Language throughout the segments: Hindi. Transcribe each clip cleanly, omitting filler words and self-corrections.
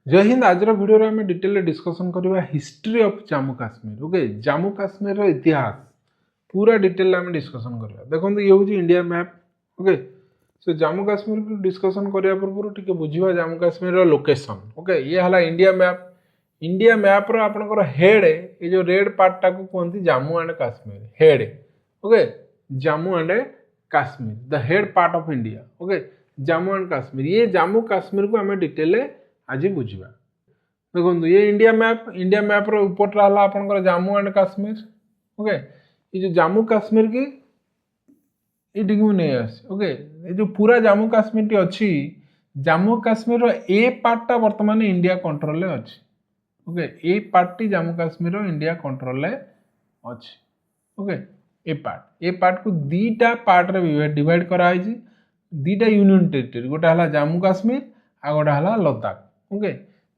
जय हिंद। आज वीडियो रे आम डिटेल डिस्कसन करवा history of Jammu Kashmir. Okay, Jammu Kashmir रो इतिहास पूरा डिटेल आम डिस्कसन करवा। देखो ये हूँ India map. Okay, so Jammu Kashmir को डिस्कसन करने पूर्व टिके बुझा जम्मू काश्मीर रो लोकेशन। ओके, ये है इंडिया मैप। इंडिया मैप रो आपनकर हेड ये जो रेड पार्ट टाको कहते Jammu and Kashmir head. Okay, Jammu and Kashmir the head part of India. Okay, Jammu and Kashmir, ये जम्मू काश्मीर को आम डिटेल आज बुझा। देखो ये इंडिया मैप रो ऊपर रहा आपनकर जम्मू एंड काश्मीर। ओके, ये जो जम्मू काश्मीर की ये नहीं आस। ओके, ये जो पूरा जम्मू काश्मीर टी अच्छी, जम्मू काश्मीर रो ए पार्टा वर्तमान इंडिया कंट्रोल ले अच्छी। ओके, ए पार्ट टी जम्मू काश्मीर रो इंडिया कंट्रोल ले अच्छी। ओके, ए पार्ट को दीटा पार्ट रे डिवाइड करा दीटा यूनियन टेरिटरी, गोटे है जम्मू काश्मीर आ गोटे है लद्दाख। ओके,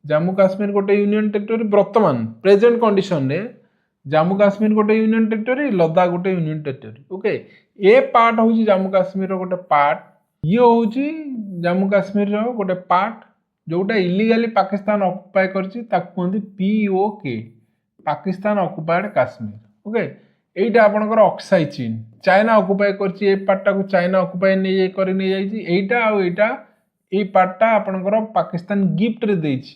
जम्मू काश्मीर गोटे यूनियन टेरिटरी वर्तमान प्रेजेंट कंडीशन रे जम्मू काश्मीर गोटे यूनियन टेरिटरी, लद्दाख गोटे यूनियन टेरिटरी। ओके, ए पार्ट हूँ जम्मू काश्मीर रो गोटे पार्ट, ये हूँ जम्मू काश्मीर रो गोटे पार्ट जोटा इलीगली पाकिस्तान ऑक्युपाई करछि ताकु कहंती POK, Pakistan occupied Kashmir. Okay, एटा आपनकर ऑक्साई चीन, चाइना ऑक्युपाई करछि ए पार्टा को, चाइना ऑक्युपाई नै करि नै जाइछि। एटा आ एटा ए पार्टा आपनकर पाकिस्तान गिफ्ट रे देछि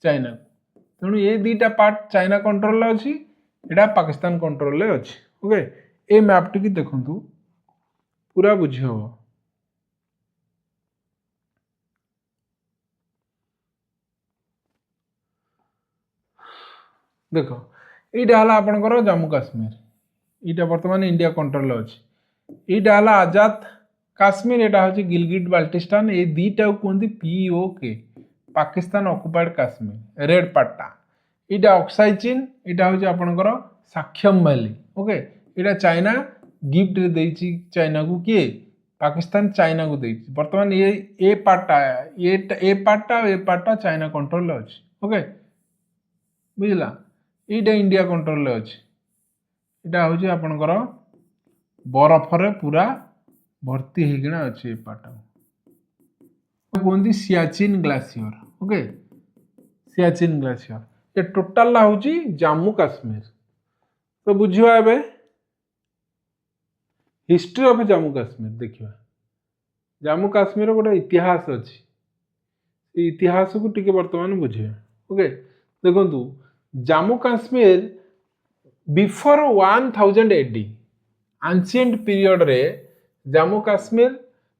चाइना। तेणु ये दीटा पार्ट चाइना कंट्रोल ले अछि, एटा पाकिस्तान कंट्रोल ले अछि। ओके, ए मैप टी देखंतु पूरा बुझी हबो। देखो एटा हला आपनकर जम्मू काश्मीर, एटा वर्तमान इंडिया कंट्रोल अछि। एटा हला आजाद काश्मीर, एटा होछि गिलगिट बाल्टिस्तान। ए दीटा को कहंती POK, Pakistan occupied Kashmir red पार्टा। एटा ऑक्साई चीन, एटा होछि आपनकर साक्षम वैली। ओके, एटा चाइना गिफ्ट रे देछि चाइना को, किए पाकिस्तान चाइना को देछि। वर्तमान ये ए पार्टा ए पार्टा चाइना कंट्रोल ले अछि। ओके, बुझला, एटा इंडिया कंट्रोल ले अछि। एटा होछि आपनकर बरफ रे पूरा भर्ती हेगिना अछि। ए पार्टा कहंती Siachen glacier. Okay, Siachen glacier ये टोटल होछि जम्मू काश्मीर। तो बुझिवा एबे हिस्ट्री ऑफ जम्मू काश्मीर। देखिवा जम्मू काश्मीर गोटे इतिहास अच्छी, इतिहास को टिके वर्तमान बुझे। ओके, देखो Jammu Kashmir before 1000 AD ancient period रे Jammu Kashmir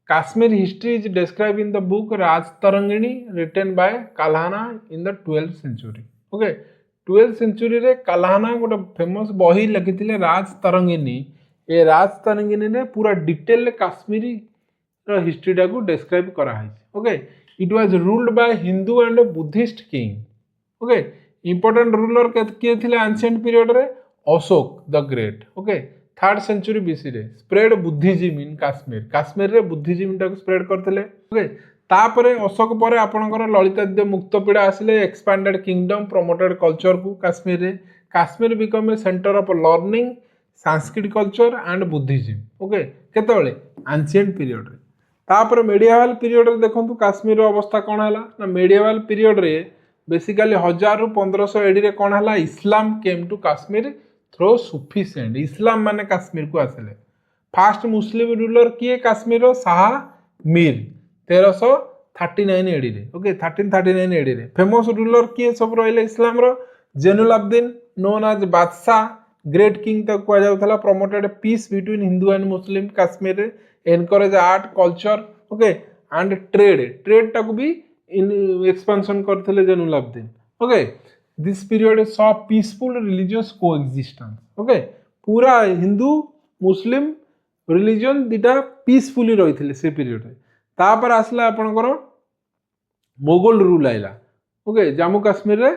Kashmir history is describe in the book Rajatarangini written by Kalhana in the 12th century. Okay, 12th century रे काल्हाना गोटे फेमस बही लिखिथिले राजतरंगिणी। ए राजतरंगिणी ने पूरा डिटेल काश्मीरी हिस्ट्री टा को डिस्क्राइब करा है। Okay, it was ruled by Hindu and Buddhist king. Okay, important ruler किए थे एंशिएंट पीरियड रे Ashok the great. Okay, 3rd century BC रे spread Buddhism in Kashmir, Kashmir रे बुद्धिज्म टा को स्प्रेड करथिले। ओके, तापरे अशोक परे आपनकर ललितादित्य मुक्तपीड़ा आसिले, एक्सपैंडेड किंगडम प्रमोटेड कल्चर को काश्मीर रे। Kashmir become a centre of learning Sanskrit culture and Buddhism. Okay, केतबेले एंशिएंट पीरियड रे। तापर मेडिएवल पीरियड रे देखंतु काश्मीर अवस्था कोन हला ना, मेडिएवल पीरियड रे बेसिकली 1000 रु 1500 एडी रे कोन हला, Islam came to Kashmir through Sufi saint. Islam माने काश्मीर को आसले। फास्ट मुस्लिम रूलर किए काश्मीर रो, शाह मीर 1339 एडी रे। ओके, 1339 एडी रे। फेमस रूलर किए सब रहले इस्लाम रो, Zainulabdin known as Badshah great king तक कह जाउथला। Promoted peace between Hindu and Muslim Kashmir रे, encourage art culture. Okay, and trade टाको भी इन एक्सपेंशन करथिले Zainulabdin. Okay, this period saw peaceful religious coexistence. Okay, पूरा हिंदू मुस्लिम रिलीजन दीटा पीसफुली रहिथिले से पीरियड रे। तापर आसला आपनकर मोगल रूल आइला। ओके, जम्मू काश्मीर रे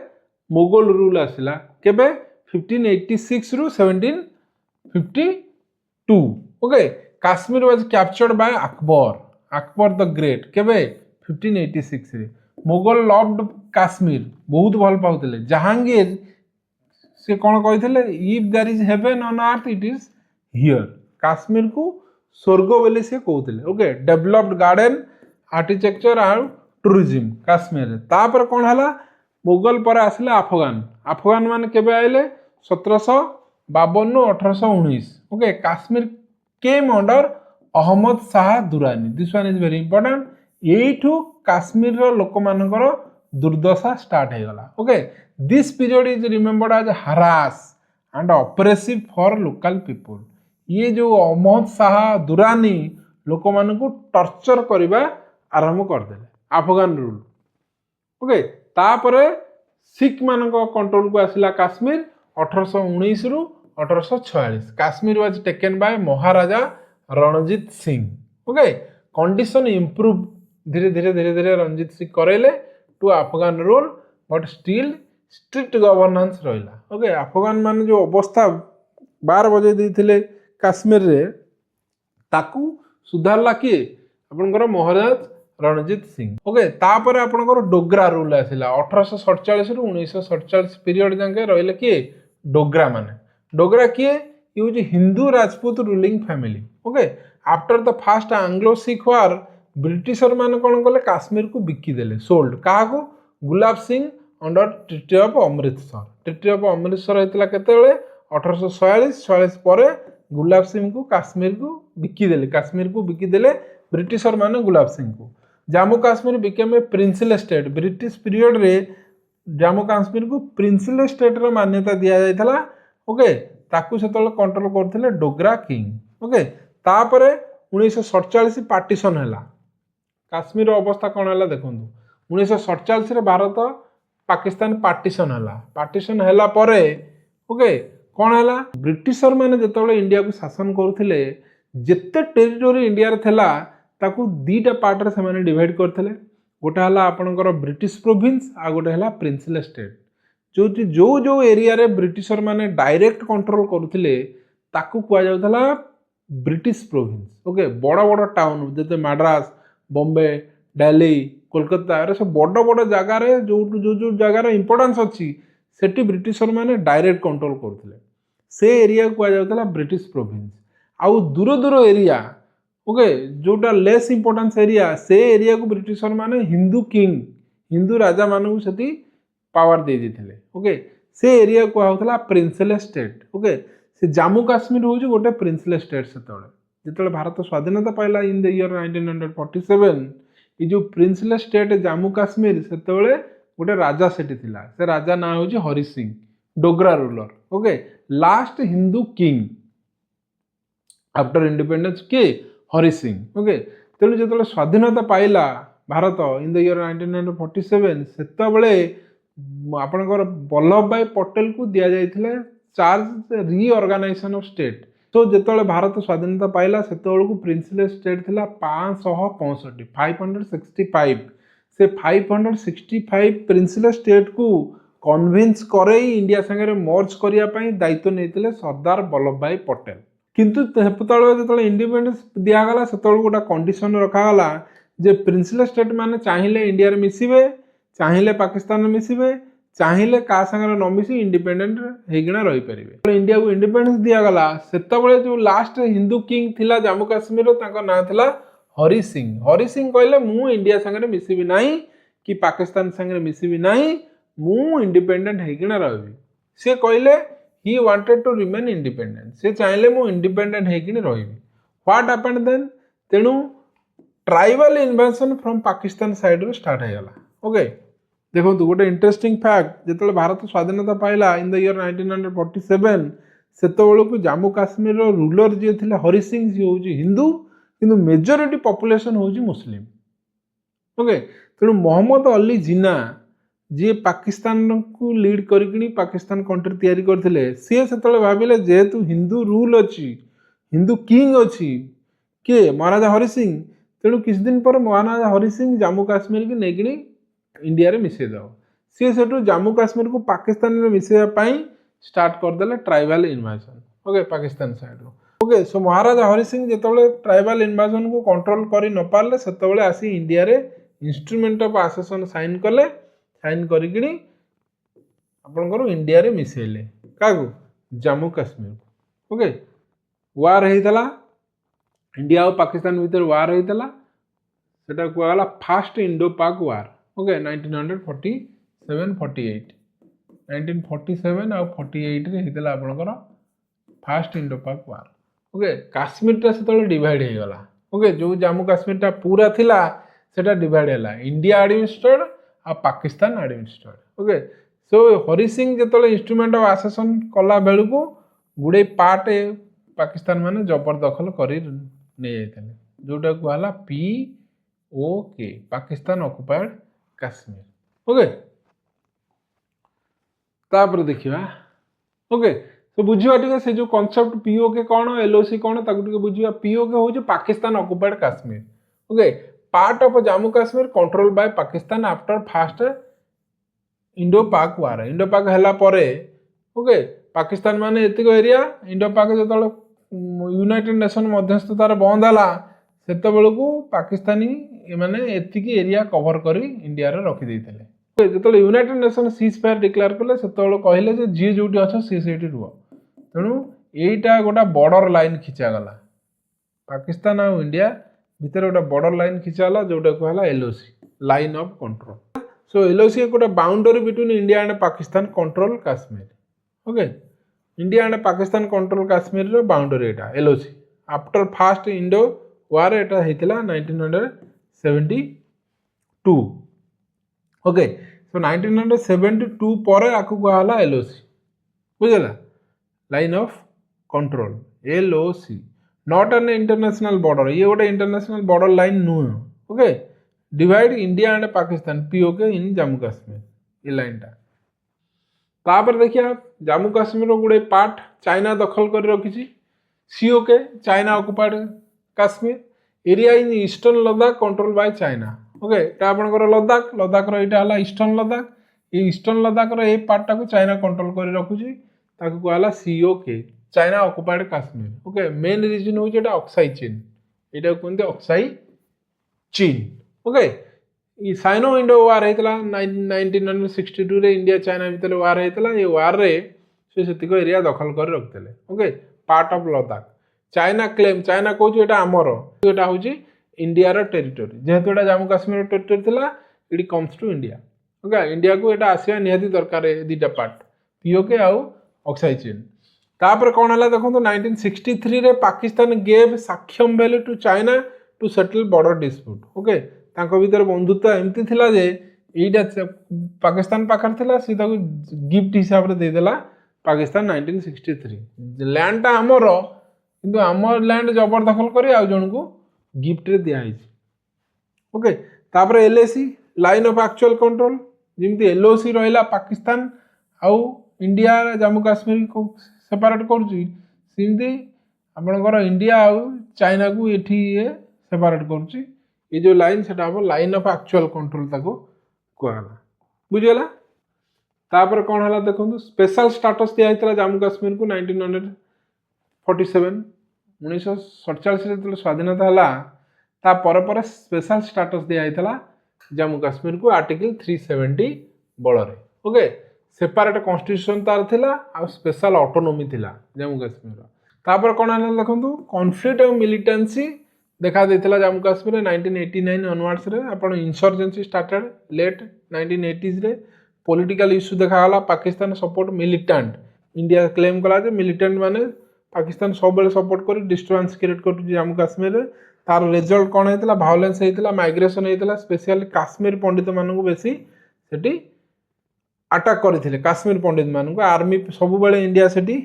मोगल रूल आसला केबे 1586 रु 1752। Okay, Kashmir was captured by Akbar the great केबे 1586 रे। मोगल लव्ड काश्मीर, बहुत भल पाउथिले। जहांगीर से कौन कही, if there is heaven on earth it is here. Kashmir को स्वर्ग बोली से कहते। Okay, developed garden architecture and tourism Kashmir रे। तापर कौन है मुगल पर आसिले अफगान। अफगान मान केबे आइले 1752 1819। Okay Kashmir came under Ahmad Shah Durrani. This one is very important. एठू काश्मीर रो लोक मानकर दुर्दशा स्टार्ट हो गला। Okay this period is remembered as harsh and oppressive for local people. ये जो अहमद शाह दुरानी लोक मान को टर्चर करवा आरंभ करदे अफगान रूल। ओके तापरे सिख मान कंट्रोल को आसिला काश्मीर 1819 रु 1846। Kashmir was taken by Maharaja Ranjit Singh. Okay condition improve धीरे धीरे धीरे धीरे रणजीत सिंह करेले to Afghan rule but still strict governance रहा। ओके अफगान मान जो अवस्था 12 बजे देते काश्मीर रे ताकू सुधारला किए आपनकर महाराज रणजीत सिंह। ओके तापर आपनकर डोगरा रूल आसिला 1847 रु 1947 पीरियड जाके रहिले किए डोगरा माने। डोगरा किए यूज Hindu Rajput ruling family. Okay after the first Anglo Sikh war Britisher मान कौन कले काश्मीर को बिकिदेले सोल्ड क्या Gulab Singh under treaty of Amritsar. Treaty of Amritsar होता केतेबेले 1846 पर गुलाब सिंह को काश्मीर को बिकिदेले। काश्मीर को बिकिदेले ब्रिटिशर माने गुलाब सिंह को। Jammu Kashmir became a princely state. British period रे जम्मू काश्मीर को प्रिंसिल स्टेट रो मान्यता दिया जायथला। ओके ताकू सेतले कंट्रोल करथिले डोगरा किंग। ओके तापरे 1947 पार्टीशन हैला। काश्मीर अवस्था कौन है देखो 1947 रे भारत पाकिस्तान पार्टीशन हैला। पार्टीशन हैला परे ओके कौन है ब्रिटिशर माने जेतेबेले इंडिया को शासन करुथिले जेते टेरिटोरी इंडिया रे थेला ताकू दीटा पार्ट रे से डिवाइड करथिले। गोटे हला आपनकर ब्रिटिश प्रोविंस आ गोटे हला प्रिंसिल स्टेट। जो जो एरिया रे ब्रिटिशर माने डायरेक्ट कंट्रोल करुथिले ताकू कुआ जाउथला ब्रिटिश प्रोविंस। ओके बड़ बड़ टाउन जैसे मद्रास बॉम्बे दिल्ली कोलकाता अरे सब बड़ बड़ जगार जो जो जो जगार इंपोर्टेंस अच्छी सेठी ब्रिटिशर माने डायरेक्ट कंट्रोल करथिले। से एरिया को जाउथला ब्रिटिश प्रोविंस। आउ दूर दूर एरिया ओके जोटा लेस इंपोर्टेंस एरिया से एरिया को ब्रिटिशर माने हिंदू किंग हिंदू राजा मानू सेठी पावर दे देथिले। ओके से एरिया को होतला प्रिंसिल स्टेट। ओके से जम्मू काश्मीर हूँ गोटे प्रिंसिल स्टेट से भारत स्वाधीनता पाइला इन द ईयर 1947 ये जो प्रिंसिल स्टेट जम्मू काश्मीर से गोटे राजा सेठी थिला। से राजा ना हूँ Hari Singh Dogra ruler. Okay last Hindu king after independence के हरि सिंह। ओके तेणु जो स्वाधीनता पाइला भारत इन द ईयर 1947 से आपनकर वल्लभ भाई पटेल को दिया जाइथिले चार्ज रीऑर्गेनाइजेशन ऑफ स्टेट। तो जिते भारत स्वाधीनता पाइला से प्रिंसिल स्टेट थिला 565 565 से 565 प्रिंसिल स्टेट को कन्विंस करे इंडिया संगे मर्ज करने दायित्व नहीं सरदार वल्लभ भाई पटेल। किंतु जो इंडिपेंडेंस दिगला से गोटे कंडीशन रखागला जे प्रिंसिल स्टेट माने चाहिए इंडिया रे मिसिबे चाहिए पाकिस्तान में मिसिबे चाहिए क्या संगे न मिसी इंडिपेंडेंट होना रही पारे। इंडिया को इंडिपेंडेंस दिगला से जो लास्ट हिंदू किंग थिला जम्मू काश्मीर ना थिला हरि सिंह। हरि सिंह कहले मु इंडिया संगे मिसिबी नहीं कि पाकिस्तान संगे मिसिबी नहीं मु इंडिपेंडेंट होना रही। से कहले he wanted to remain independent. से चाहिए मु इंडिपेंडेंट होना रही। व्हाट हैपेंड देन तेणु tribal invasion from Pakistan side रो स्टार्ट होगला। ओके देखो गोटे इंटरेस्टिंग फैक्ट जो भारत स्वाधीनता पाइला इन द ईयर 1947 से जम्मू काश्मीर रूलर जी थे हरि सिंह जी हूँ हिंदू किंतु मेजोरिटी पॉपुलेशन हूँ मुस्लिम। ओके तेणु मोहम्मद अली जिन्ना जी पाकिस्तान को लीड करी पाकिस्तान कंट्री तैयारी करते सी से भाविले जेहेतु हिंदू रूल अच्छी हिंदू किंग अच्छी किए महाराजा हरि सिंह तेणु किछ दिन पर महाराजा हरि सिंह जम्मू काश्मीर की नहीं इंडिया रे मिसेदव। सी सेठू जम्मू काश्मीर को पाकिस्तान में मिसेवा स्टार्ट करदे tribal invasion. Okay Pakistan side रो। ओके सो महाराजा हरि सिंह जो ट्राइबल इन्वेजन को कंट्रोल कर न पारे से आसी इंडिया रे इंस्ट्रूमेंट ऑफ एसोसिएशन साइन कले साइन करी आपनकर इंडिया रे मिसेले क्या जम्मू काश्मीर। ओके वार होता इंडिया और पाकिस्तान भीतर वार होता सेटा कुआगला फास्ट इंडो पाक वार ओके 1947-48 1947 आ 48 रे हितला आपनकर फास्ट इंडो पाक वार ओके काश्मीर टा से डिवाइड हो गला ओके जो जम्मू काश्मीर टा पूरा थिला सेटा डिवाइड हैला इंडिया एडमिनिस्ट्रेड आ Pakistan administered okay so Hari Singh जेतले इंस्ट्रूमेंट ऑफ आसेसन कला बेलू को गुडे पार्ट पाकिस्तान माने जबरदखल करी ने जाइतले जोटा कहला POK Pakistan occupied Kashmir okay तापर देखिबा ओके तो बुझिबा टिके से जो कांसेप्ट POK कोन LOC कोन ताकु टिके बुझिबा POK हो जे Pakistan occupied Kashmir okay part of Jammu Kashmir control by Pakistan after first Indo Pak war Indo पाक हला परे ओके पाकिस्तान माने एतिको एरिया इंडो पाक जतल यूनाइटेड नेशन मध्यस्थतार बंद हला सेते बेलकू पाकिस्तानी माने एतिकी एरिया कवर करी इंडिया रे रखि दैतले जतल united nation cease fire declare कले सेते बेल कहले जे जी जोटी अछ सी सेठी रुह तेणु एटा गोटा बॉर्डर लाइन खिचा गला पाकिस्तान और इंडिया भीतर गोटा बॉर्डर लाइन खिचा गला जोटा कहला LOC line of control so LOC गोटा boundary between India and Pakistan control Kashmir okay India and Pakistan control Kashmir रो बाउंड्री एटा LOC after first Indo war एटा हेतिला 1972 ओके सो 1972 पर आकु कहला LOC बुझला line of control LOC not an international border ये गोटे इंटरनेशनल बॉर्डर लाइन नुह okay divide India and Pakistan POK in Jammu Kashmir ये लाइन टा तापर देखिया जम्मू कश्मीर रो गुडे पार्ट चाइना दखल कर रखिछि COK China occupied Kashmir area in eastern Ladakh control by China okay ता आपनकर लद्दाख लद्दाख रो एटा हला ईस्टर्न लद्दाख ये ईस्टर्न लद्दाख रो ए पार्ट टा को चाइना कंट्रोल कर रखुछि ताकू कहला COK China occupied Kashmir okay main region हो जेटा ऑक्साई चीन एटा कोनते ऑक्साई चीन ओके ई साइनो इंडो वार हेतला 1962 रे इंडिया चाइना भीतर वार हेतला ये वार रे से सेतिको एरिया दखल कर रखतले okay part of Ladakh China claim China कहूँ एटा आमर एटा होची इंडिया रो टेरिटरी जेहेतु एटा जम्मू कश्मीर रो टेरिटरी थिला it comes to India okay India को एटा आसिया निहाती दरकार दीटा पार्ट POK आउ ऑक्साई चीन तापर कौन है देखो 1963 रे Pakistan gave Shaksgam valley to China to settle border dispute okay तांको भीतर बंधुत्व एमती थिला जे एटा पाकिस्तान पाखर थिला सी ताको गिफ्ट हिसाब रे दे देला पाकिस्तान 1963 लैंड टा हमर किंतु हमर लैंड जबरदखल करी आ जण को गिफ्ट रे दिया हिची ओके तापर LAC line of actual control जिमती LOC रहिला पाकिस्तान आउ इंडिया जम्मू कश्मीर को सेपरेट करूची सिमती आपनकर इंडिया आउ चाइना को एठी सेपरेट करूची ये जो लाइन सेटा हम लाइन ऑफ एक्चुअल कंट्रोल ताको कहला बुझियला तापर कोन हला देखंतु स्पेशल स्टेटस दिया हितला जम्मू कश्मीर को 1947 1947 रे जब स्वाधीनता हला ता पर स्पेशल स्टेटस दिया हितला जम्मू कश्मीर को आर्टिकल 370 बଳରେ ओके सेपरेट कॉन्स्टिट्यूशन तार थिला आ स्पेशल ऑटोनॉमी थिला जम्मू कश्मीर तापर कोन हला देखंतु कॉन्फ्लिक्ट ऑफ मिलिटेंसी देखा देथिला जम्मू कश्मीर 1989 ऑनवर्ड्स रे अपन इंसर्जेंसी स्टार्टेड लेट 1980s रे पॉलिटिकल इश्यू देखा गला Pakistan support militant India claim कला जे मिलिटेंट माने पाकिस्तान सब बेले सपोर्ट करी डिस्टर्बेंस क्रिएट कर जम्मू कश्मीर रे तार रिजल्ट कोन हेतला वायलेंस हेतला माइग्रेशन हेतला स्पेशली काश्मीर पंडित मानू बेसी सेठी अटैक करथिले काश्मीर पंडित मानू आर्मी सब बेले इंडिया सेठी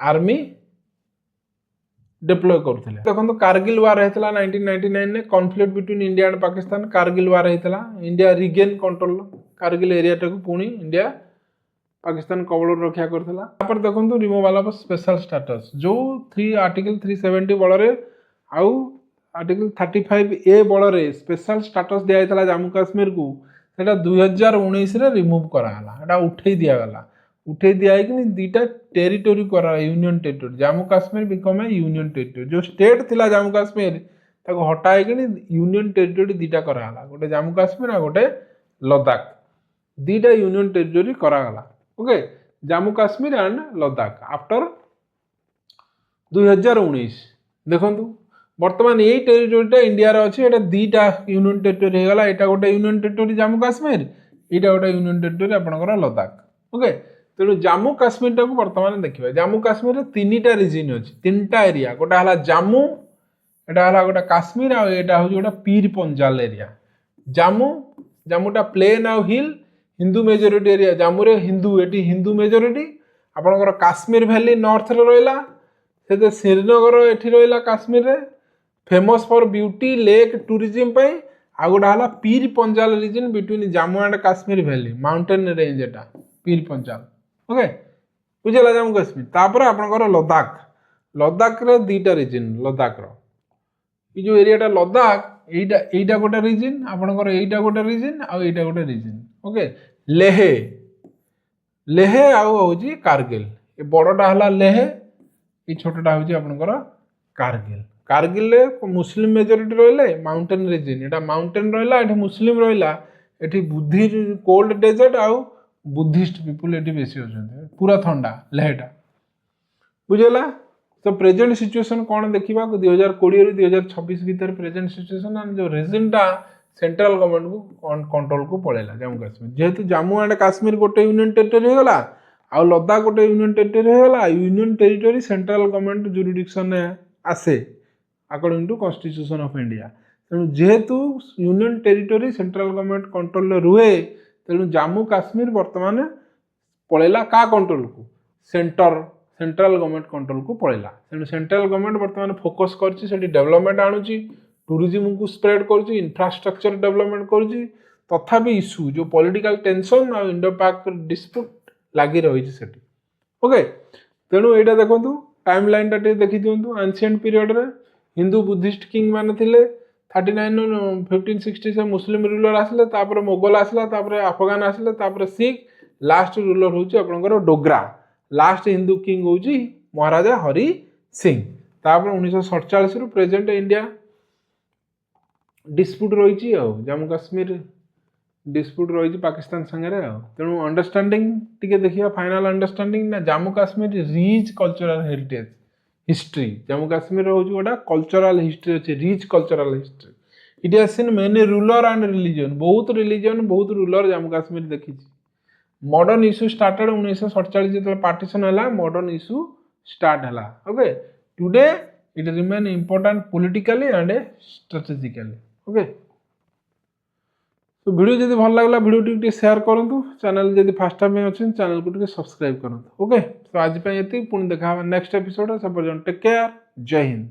आर्मी डिप्लॉय करथिले देखो कारगिल वार हेतला 1999 ने conflict between India and Pakistan Kargil war हेतला India regained control Kargil area टाकू पुणी इंडिया पाकिस्तान कबल रक्षा करथिला तापर देखंतु रिमूवल ऑफ स्पेशल स्टेटस जो 3 आर्टिकल 370 बଳରେ आउ आर्टिकल 35A बଳରେ स्पेशल स्टेटस दिया हेतला जम्मू कश्मीर को सेटा 2019 रे रिमूव करा हला एटा उठै दिया गला उठे दिया कि दीटा टेरिटोरी करा union territory Jammu Kashmir become A union territory जो स्टेट थिला जम्मू कश्मीर ताको हटाए कि यूनियन टेरिटोरी दीटा करा हला गोटे जम्मू कश्मीर आ गोटे लद्दाख दीटा यूनियन टेरिटोरी करा गला okay Jammu Kashmir and Ladakh after 2019 देखंतु बर्तमान यही टेरिटोरीटा इंडिया अच्छे ये दुईटा यूनियन टेरिटोरी हो गला यहाँ गोटे यूनियन टेरिटोरी जम्मू काश्मीर यहाँ गोटे यूनियन टेरिटोरी आपंकर लद्दाख ओके तेणु जम्मू काश्मीर टाक बर्तमान देखिए जम्मू काश्मीर तीन टा रिजन अच्छी तीन टा एरिया गोटा है जम्मू यहाँ गोटे काश्मीर आटा हूँ गोटे पीर पंजाल एरिया जम्मू जम्मूटा प्लेन आउ हिल हिंदू मेजोरिटी एरिया जम्मू रे हिंदू ये हिंदू मेजोरिटी आपंकर काश्मीर भैली नॉर्थ रहा से श्रीनगर ये रहा काश्मीर रे famous for beauty lake tourism आ गोटा है Pir Panjal region between Jammu and Kashmir valley mountain range एटा पीर पंजाल ओके बुझेगा जम्मू काश्मीर तापर आपंकर लद्दाख लद्दाख रे दुईटा रिजन लद्दाख रो जो एरियाटा लद्दाख एटा गोटे रिजन आपंकर एटा गोटे रिजन आईटा गोटे रिजन ओके लेह लेह आउ कारगिल ये बड़टा है लेह ये छोटा हूँ आपंकर कारगिल कारगिल मुस्लिम मेजोरिटी रही माउंटेन रिजन यहाँ माउंटेन रहा ये मुस्लिम रहा ये बुद्धि कोल्ड डेजर्ट आउ बुद्धिस्ट पीपुल ये बेसी अच्छे पूरा ठंडा लेहटा बुझेगा तो प्रेजेंट सिचुएशन कौन देखा 2020 रु 2026 भितर प्रेजेंट सिचुएशन जो रिजनटा सेंट्रल गवर्नमेंट को कंट्रोल को पड़ेगा जम्मू काश्मीर जेहेतु जम्मू एंड काश्मीर गोटे यूनियन टेरिटोरी होगा आ लद्दाख गोटे यूनियन टेरिटोरी होगा union territory central government jurisdiction आसे according to constitution of India तेणु जेहेतु union territory central government control रुहे तेणु जम्मू काश्मीर बर्तमान पड़ेगा का कंट्रोल को सेंट्रल गवर्नमेंट कंट्रोल को पड़ेगा तेणु सेंट्रल गवर्नमेंट बर्तमान फोकस कर डेवलपमेंट आणुची टूरिज्म को स्प्रेड कर इंफ्रास्ट्रक्चर डेवलपमेंट कर तथापि इश्यू जो पॉलिटिकल टेंशन और इंडो पाक डिस्प्यूट लगी रही ओके तेणु यहाँ देखो टाइम लाइन टा देखी दिंतु एंशिएंट पीरियड रे हिंदू बुद्धिस्ट किंग माने थिले 39 1560 से मुस्लिम रूलर आसले तापर मोगल आसला तापर अफगान आसले तापर सिख लास्ट रूलर होची आपनकर डोगरा लास्ट हिंदू किंग होची महाराजा हरि सिंह तापर 1947 रु प्रेजेंट इंडिया डिस्प्यूट रही जम्मू काश्मीर डिस्प्यूट रही पाकिस्तान संगे तेणु अंडरस्टैंडिंग टिके देखिए फाइनल अंडरस्टैंडिंग ना Jammu Kashmir rich cultural heritage history Jammu Kashmir हूँ गोटा कल्चरल हिस्ट्री अच्छे rich cultural history it has seen many ruler and religion बहुत रूलर जम्मू काश्मीर देखी मॉडर्न इश्यू स्टार्टेड 1947 जो पार्टीशन है मॉडर्न इश्यू स्टार्ट है okay today it remain important politically and strategically okay तो वीडियो जब भल लगला वीडियो टी शेयर करूँ चैनल जब फास्ट टाइम अच्छे चैनल को टी सब्सक्राइब करूँ ओके तो आज ये पुणी देखा नेक्स्ट एपिसोड से पर्यटन टेक केयर जय हिंद।